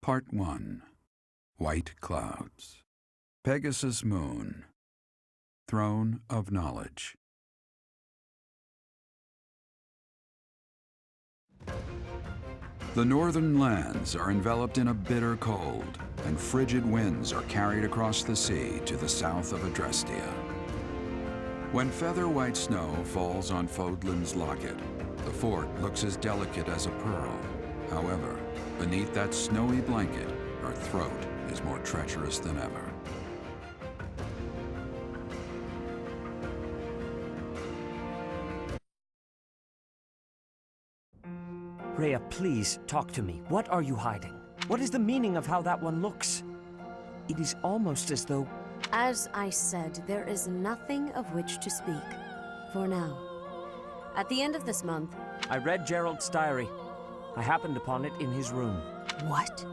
Part 1. White Clouds. Pegasus Moon. Throne of Knowledge. The northern lands are enveloped in a bitter cold, and frigid winds are carried across the sea to the south of Adrestia. When feather-white snow falls on Fodlan's locket, the fort looks as delicate as a pearl. However, beneath that snowy blanket, our throat is more treacherous than ever. Rhea, please, talk to me. What are you hiding? What is the meaning of how that one looks? It is almost as though... As I said, there is nothing of which to speak. For now. At the end of this month... I read Gerald's diary. I happened upon it in his room. What?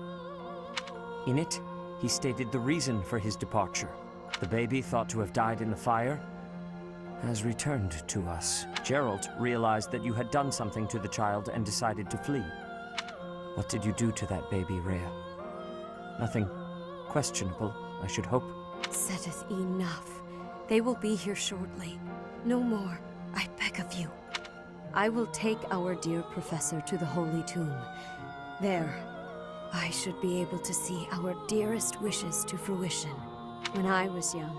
In it, he stated the reason for his departure. The baby, thought to have died in the fire, has returned to us. Gerald realized that you had done something to the child and decided to flee. What did you do to that baby, Rhea? Nothing questionable, I should hope. Setteth enough. They will be here shortly. No more, I beg of you. I will take our dear professor to the Holy Tomb. There, I should be able to see our dearest wishes to fruition. When I was young,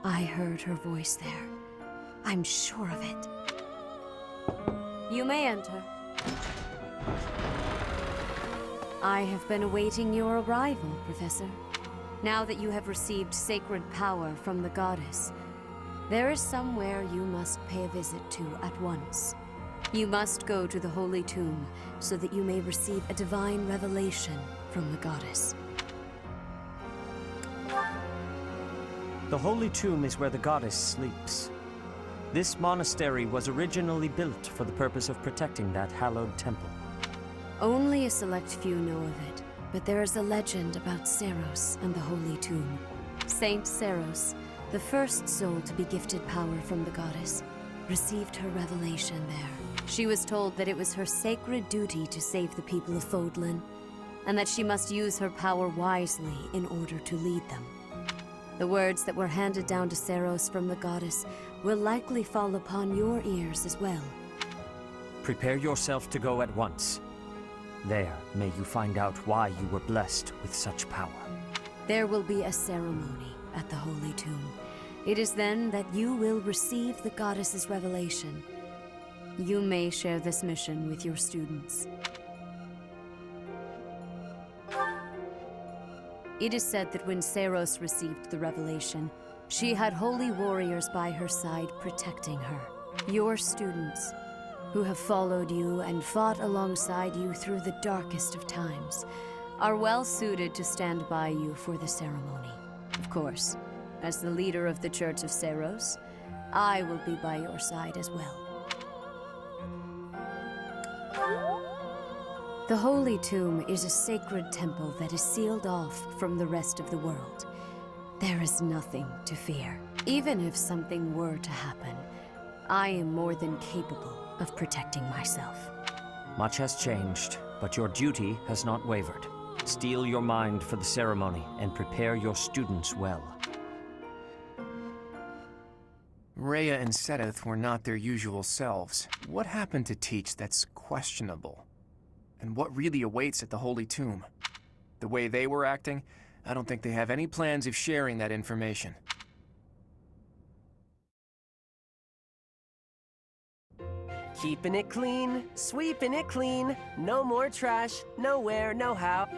I heard her voice there. I'm sure of it. You may enter. I have been awaiting your arrival, Professor. Now that you have received sacred power from the goddess, there is somewhere you must pay a visit to at once. You must go to the Holy Tomb so that you may receive a divine revelation from the goddess. The Holy Tomb is where the goddess sleeps. This monastery was originally built for the purpose of protecting that hallowed temple. Only a select few know of it, but there is a legend about Saros and the Holy Tomb. Saint Saros, the first soul to be gifted power from the goddess, received her revelation there. She was told that it was her sacred duty to save the people of Fodlan, and that she must use her power wisely in order to lead them. The words that were handed down to Saros from the goddess will likely fall upon your ears as well. Prepare yourself to go at once. There, may you find out why you were blessed with such power. There will be a ceremony at the Holy Tomb. It is then that you will receive the goddess's revelation. You may share this mission with your students. It is said that when Saros received the revelation, she had holy warriors by her side protecting her. Your students, who have followed you and fought alongside you through the darkest of times, are well suited to stand by you for the ceremony. Of course, as the leader of the Church of Saros, I will be by your side as well. The Holy Tomb is a sacred temple that is sealed off from the rest of the world. There is nothing to fear. Even if something were to happen, I am more than capable of protecting myself. Much has changed, but your duty has not wavered. Steel your mind for the ceremony and prepare your students well. Rhea and Sedith were not their usual selves. What happened to teach that's questionable? And what really awaits at the Holy Tomb? The way they were acting, I don't think they have any plans of sharing that information. Keeping it clean, sweeping it clean. No more trash, nowhere, no how.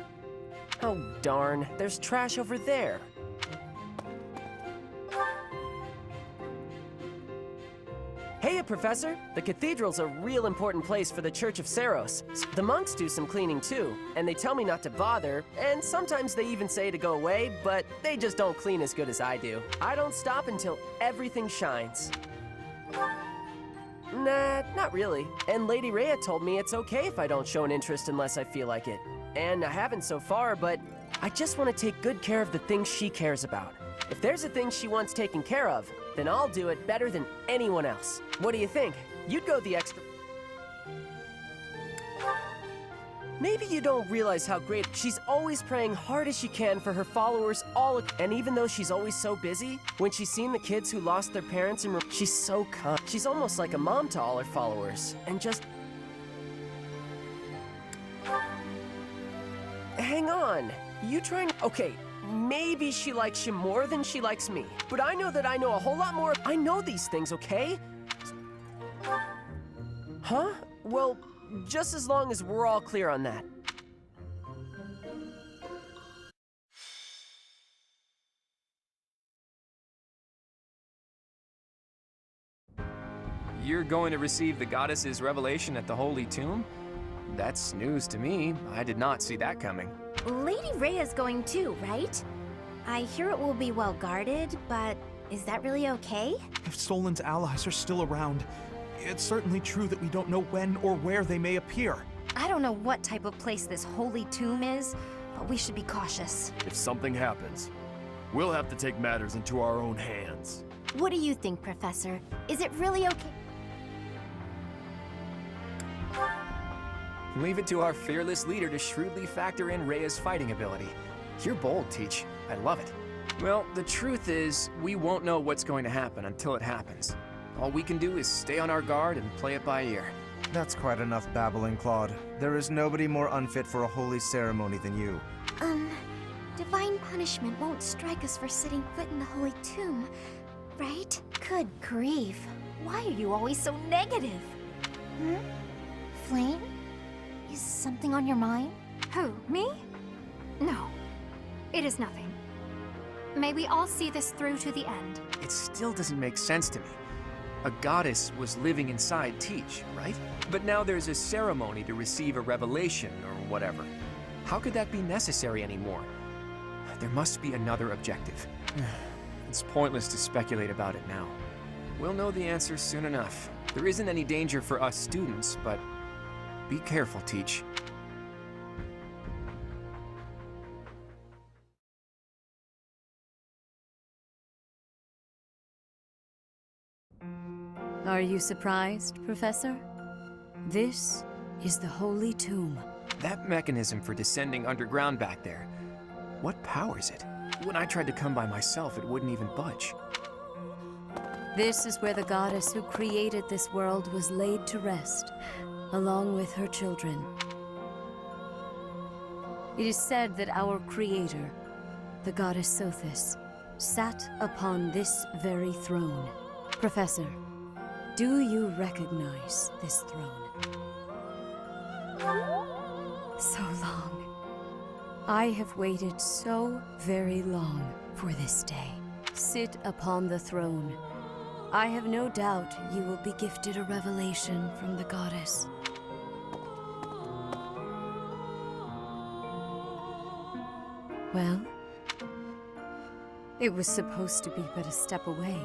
Oh darn, there's trash over there. Hey, Professor! The cathedral's a real important place for the Church of Saros. The monks do some cleaning too, and they tell me not to bother, and sometimes they even say to go away, but they just don't clean as good as I do. I don't stop until everything shines. Nah, not really. And Lady Rhea told me it's okay if I don't show an interest unless I feel like it. And I haven't so far, but I just want to take good care of the things she cares about. If there's a thing she wants taken care of, then I'll do it better than anyone else. What do you think? You'd go the extra... Maybe you don't realize how great she's always praying hard as she can for her followers and even though she's always so busy, when she's seen the kids who lost their parents and she's so kind. She's almost like a mom to all her followers. And just... Hang on. You trying... Okay, maybe she likes you more than she likes me. But I know that I know a whole lot more. I know these things, okay? Huh? Well, just as long as we're all clear on that. You're going to receive the goddess's revelation at the Holy Tomb? That's news to me. I did not see that coming. Lady Rhea's going too, right? I hear it will be well guarded, but is that really okay? If Solon's allies are still around, it's certainly true that we don't know when or where they may appear. I don't know what type of place this holy tomb is, but we should be cautious. If something happens, we'll have to take matters into our own hands. What do you think, Professor? Is it really okay? Leave it to our fearless leader to shrewdly factor in Rhea's fighting ability. You're bold, Teach. I love it. Well, the truth is, we won't know what's going to happen until it happens. All we can do is stay on our guard and play it by ear. That's quite enough babbling, Claude. There is nobody more unfit for a holy ceremony than you. Divine punishment won't strike us for setting foot in the holy tomb, right? Good grief. Why are you always so negative? Flame? Is something on your mind? Who, me? No, it is nothing. May we all see this through to the end. It still doesn't make sense to me. A goddess was living inside Teach, right? But now there's a ceremony to receive a revelation or whatever. How could that be necessary anymore? There must be another objective. It's pointless to speculate about it now. We'll know the answer soon enough. There isn't any danger for us students, but be careful, Teach. Are you surprised, Professor? This is the Holy Tomb. That mechanism for descending underground back there, what powers it? When I tried to come by myself, it wouldn't even budge. This is where the goddess who created this world was laid to rest, along with her children. It is said that our creator, the goddess Sothis, sat upon this very throne. Professor, do you recognize this throne? So long. I have waited so very long for this day. Sit upon the throne. I have no doubt you will be gifted a revelation from the goddess. Well, it was supposed to be but a step away.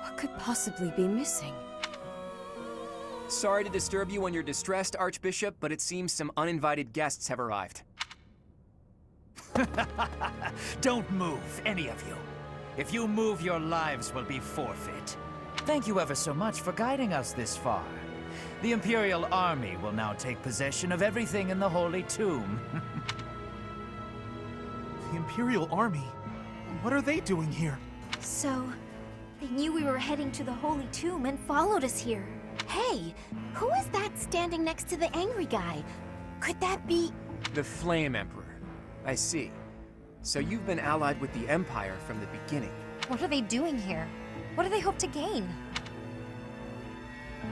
What could possibly be missing? Sorry to disturb you when you're distressed, Archbishop, but it seems some uninvited guests have arrived. Don't move, any of you. If you move, your lives will be forfeit. Thank you ever so much for guiding us this far. The Imperial Army will now take possession of everything in the Holy Tomb. The Imperial Army? What are they doing here? So, they knew we were heading to the holy tomb and followed us here. Hey, who is that standing next to the angry guy? Could that be... The Flame Emperor. I see. So you've been allied with the Empire from the beginning. What are they doing here? What do they hope to gain?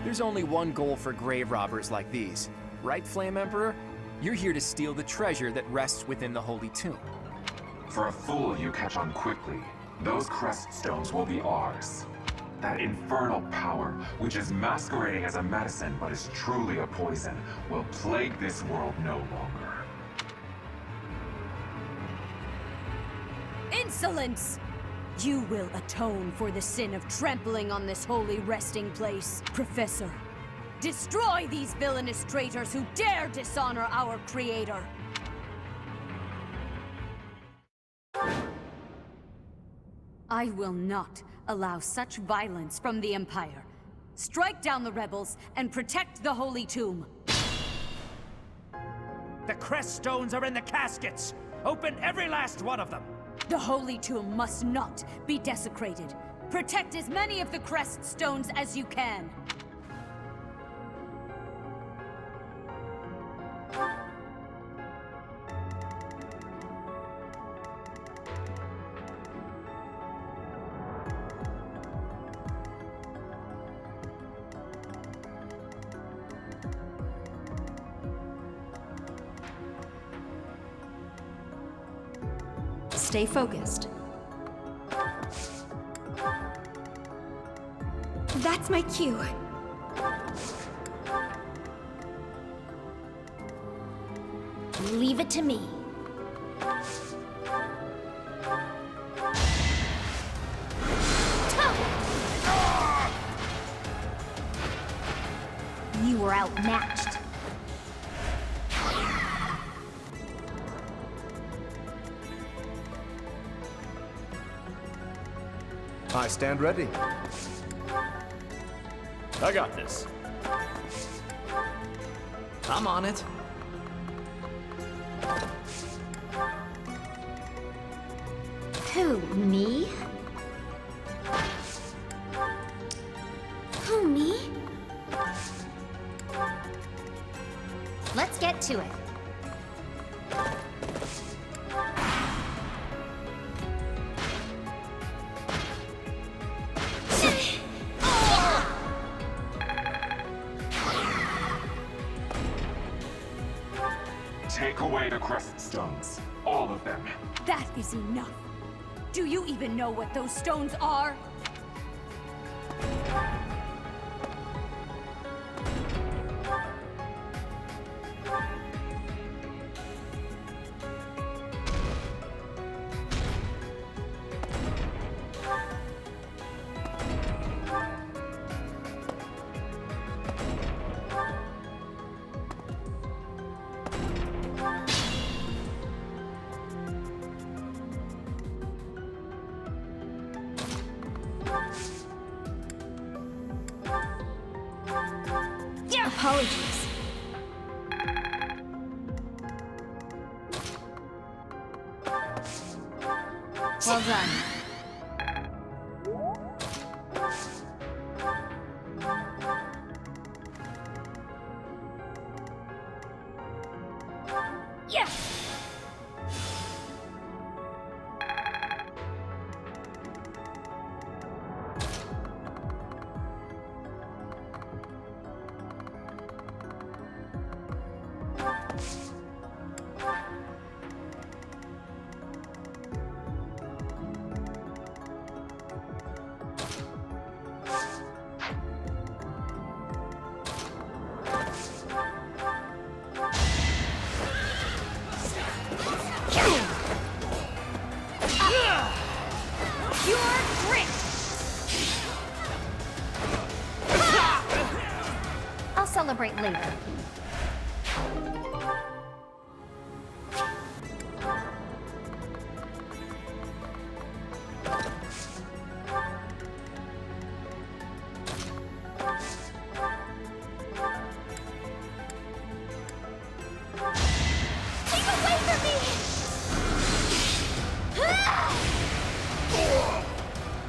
There's only one goal for grave robbers like these. Right, Flame Emperor? You're here to steal the treasure that rests within the Holy Tomb. For a fool, you catch on quickly. Those crest stones will be ours. That infernal power, which is masquerading as a medicine but is truly a poison, will plague this world no longer. Insolence! You will atone for the sin of trampling on this holy resting place, Professor. Destroy these villainous traitors who dare dishonor our Creator! I will not allow such violence from the Empire. Strike down the rebels and protect the Holy Tomb. The crest stones are in the caskets! Open every last one of them! The Holy Tomb must not be desecrated. Protect as many of the crest stones as you can. Stay focused. That's my cue. Leave it to me. You were outmatched. I stand ready. I got this. I'm on it. Who, me? Who, me? Let's get to it. Take away the crest stones. All of them. That is enough. Do you even know what those stones are? Apologies. Well done. Yeah! I'll celebrate later. Keep away from me!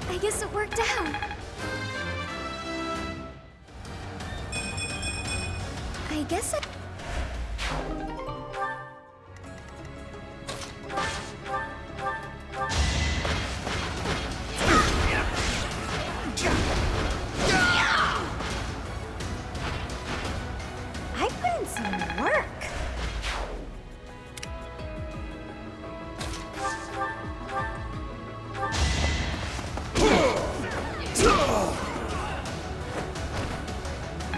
I guess it worked out. I guess it... I put in some work.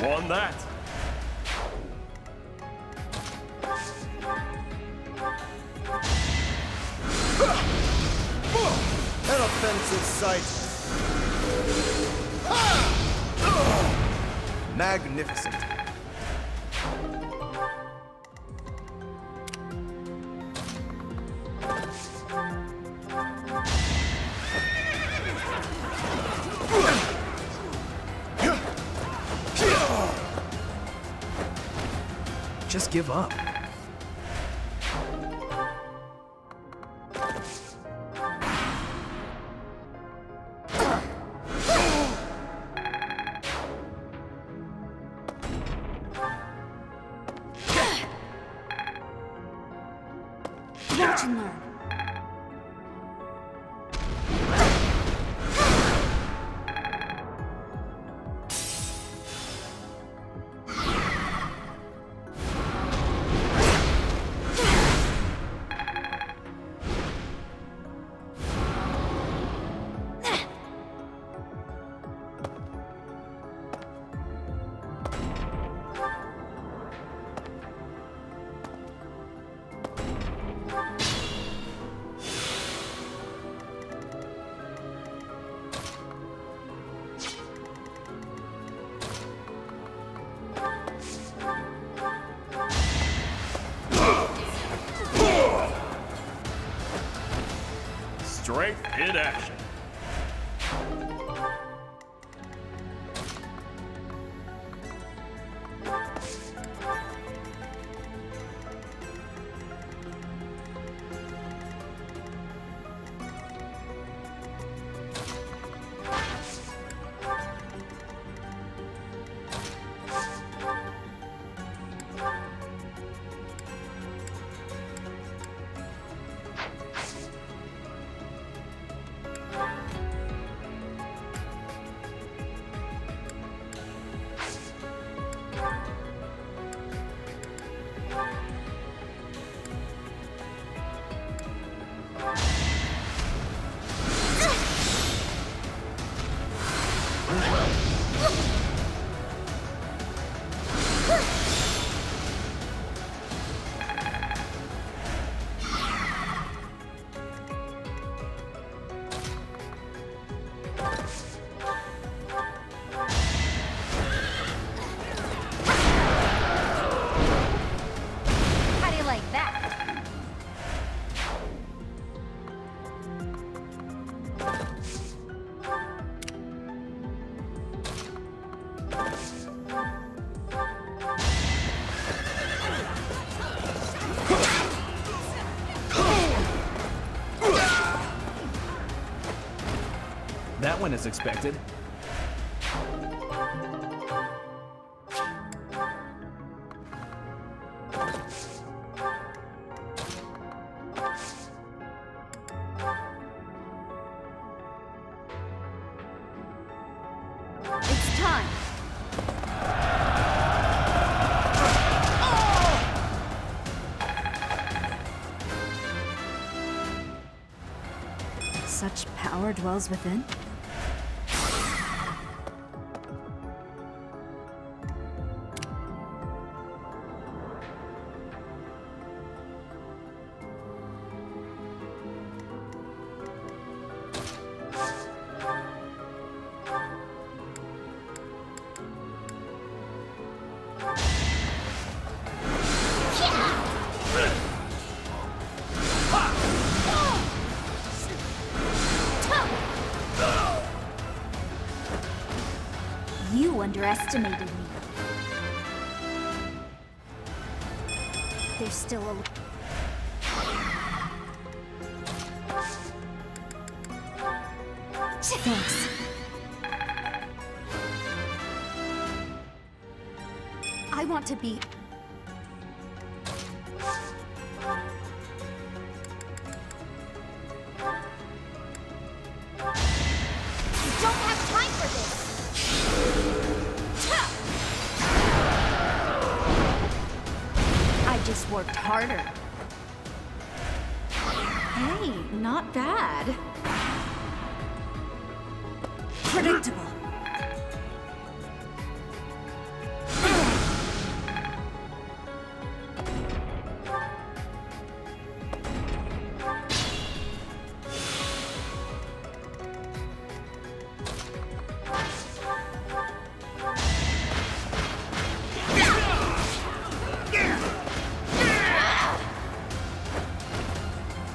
Won that. An offensive sight. Magnificent. Just give up. Watch and learn. Strength in action. How do you like that? That went as expected. It's time. Such power dwells within? You underestimated me. There's still a... Thanks. I want to be... I don't have time for this! I just worked harder. Hey, not bad. Predictable.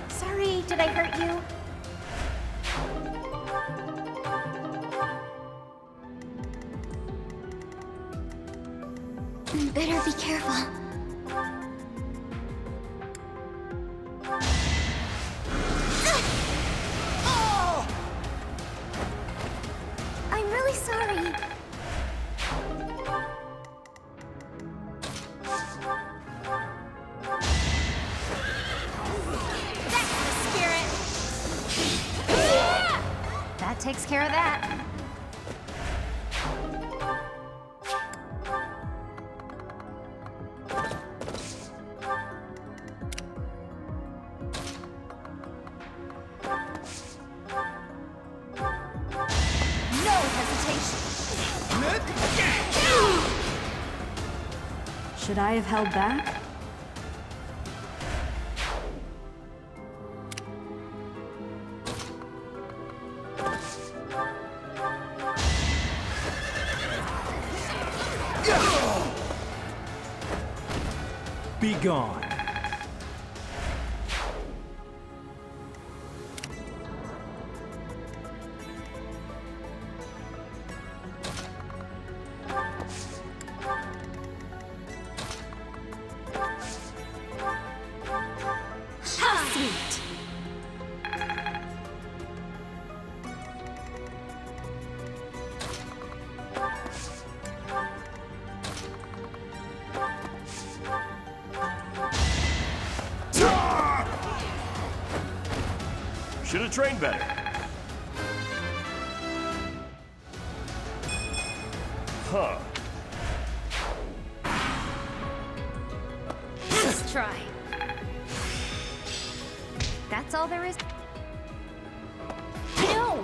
Sorry, did I hurt you? takes care of that. No hesitation! Should I have held back? Be gone. Sweet. Should have trained better. Huh. Let's try. That's all there is. No!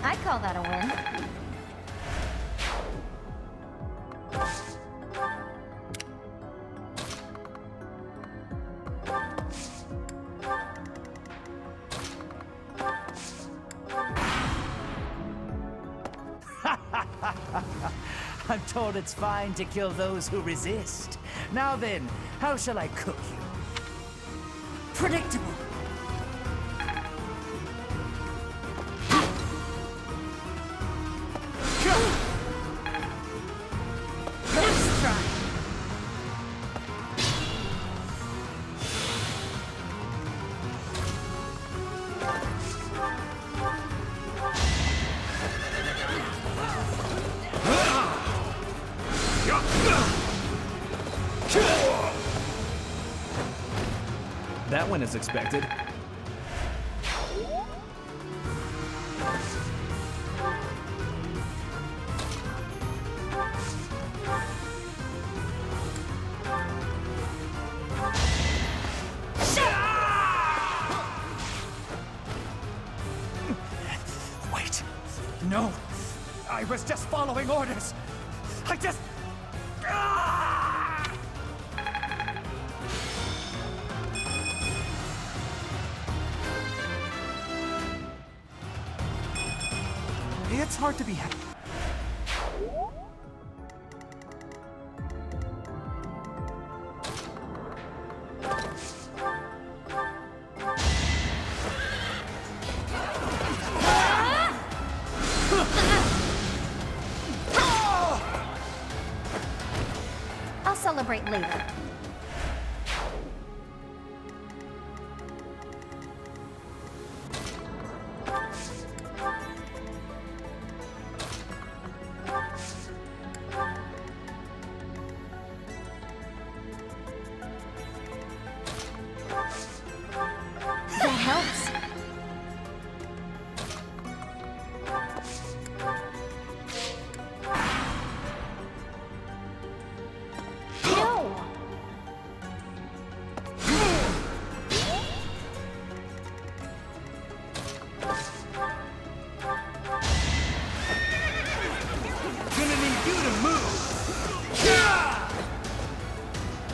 I call that a win. I'm told it's fine to kill those who resist. Now then, how shall I cook you? Predictable. Let's try. That went as expected. Wait. No. I was just following orders. I just... It's hard to be I'll celebrate later. That helps. No!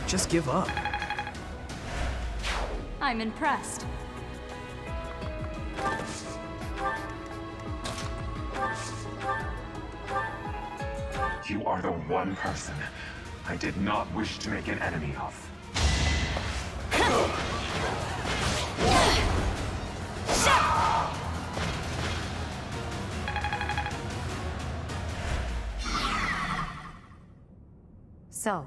just give up. I'm impressed. You are the one person I did not wish to make an enemy of. So,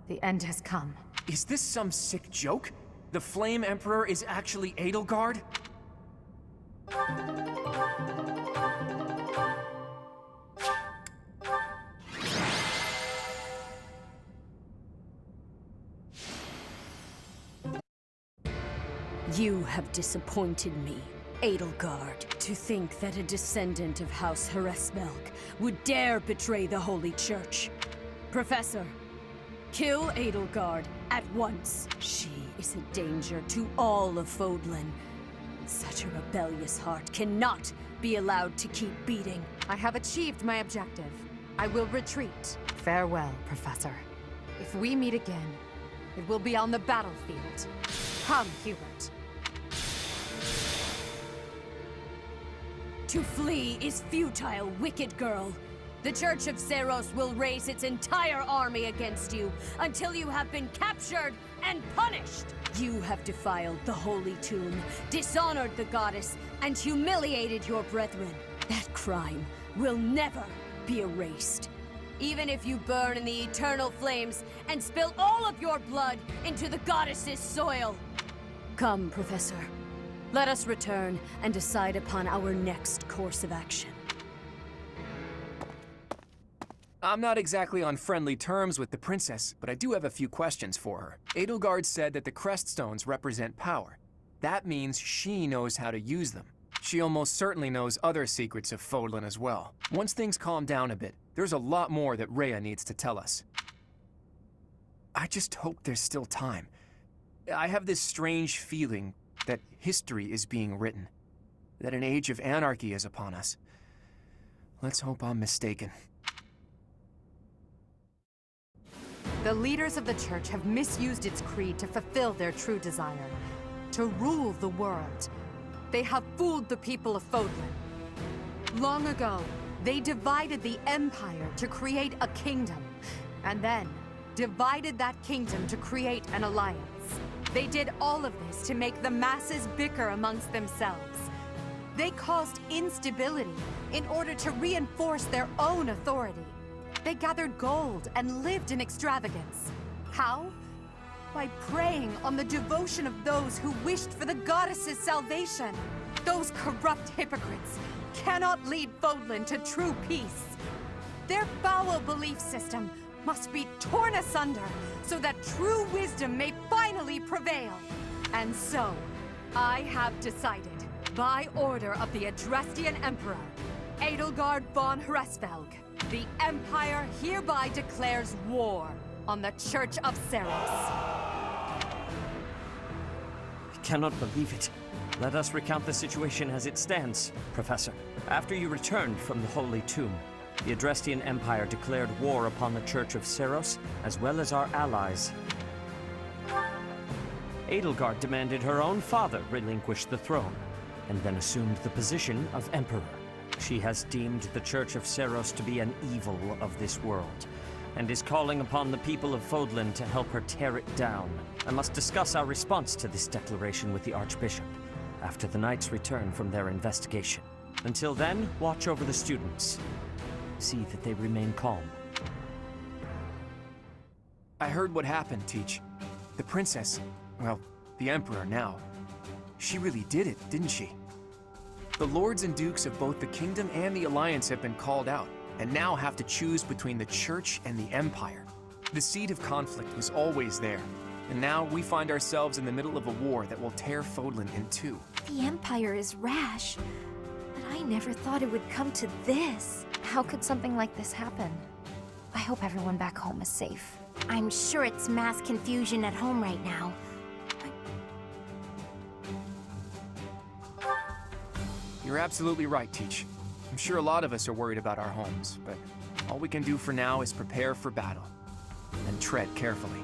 the end has come. Is this some sick joke? The Flame Emperor is actually Edelgard? You have disappointed me, Edelgard. To think that a descendant of House Hresvelg would dare betray the Holy Church. Professor, kill Edelgard at once. She is a danger to all of Fodlan. Such a rebellious heart cannot be allowed to keep beating. I have achieved my objective. I will retreat. Farewell, Professor. If we meet again, it will be on the battlefield. Come, Hubert. To flee is futile, wicked girl. The Church of Seiros will raise its entire army against you until you have been captured and punished. You have defiled the Holy Tomb, dishonored the goddess, and humiliated your brethren. That crime will never be erased. Even if you burn in the eternal flames and spill all of your blood into the goddess's soil. Come, Professor. Let us return and decide upon our next course of action. I'm not exactly on friendly terms with the princess, but I do have a few questions for her. Edelgard said that the crest stones represent power. That means she knows how to use them. She almost certainly knows other secrets of Fodlan as well. Once things calm down a bit, there's a lot more that Rhea needs to tell us. I just hope there's still time. I have this strange feeling that history is being written, that an age of anarchy is upon us. Let's hope I'm mistaken. The leaders of the Church have misused its creed to fulfill their true desire, to rule the world. They have fooled the people of Fodlan. Long ago, they divided the Empire to create a kingdom, and then divided that kingdom to create an alliance. They did all of this to make the masses bicker amongst themselves. They caused instability in order to reinforce their own authority. They gathered gold and lived in extravagance. How? By preying on the devotion of those who wished for the goddess's salvation. Those corrupt hypocrites cannot lead Fodlan to true peace. Their foul belief system must be torn asunder so that true wisdom may finally prevail. And so, I have decided, by order of the Adrestian Emperor, Edelgard von Hresvelg, the Empire hereby declares war on the Church of Seiros. I cannot believe it. Let us recount the situation as it stands, Professor. After you returned from the Holy Tomb, the Adrestian Empire declared war upon the Church of Seiros, as well as our allies. Edelgard demanded her own father relinquish the throne, and then assumed the position of Emperor. She has deemed the Church of Seiros to be an evil of this world, and is calling upon the people of Fodlan to help her tear it down. I must discuss our response to this declaration with the Archbishop, after the Knights return from their investigation. Until then, watch over the students. See that they remain calm. I heard what happened, Teach. The princess, well, the Emperor now, she really did it, didn't she? The lords and dukes of both the kingdom and the alliance have been called out, and now have to choose between the Church and the Empire. The seed of conflict was always there, and now we find ourselves in the middle of a war that will tear Fodlan in two. The Empire is rash, but I never thought it would come to this. How could something like this happen? I hope everyone back home is safe. I'm sure it's mass confusion at home right now. You're absolutely right, Teach. I'm sure a lot of us are worried about our homes, but all we can do for now is prepare for battle and tread carefully.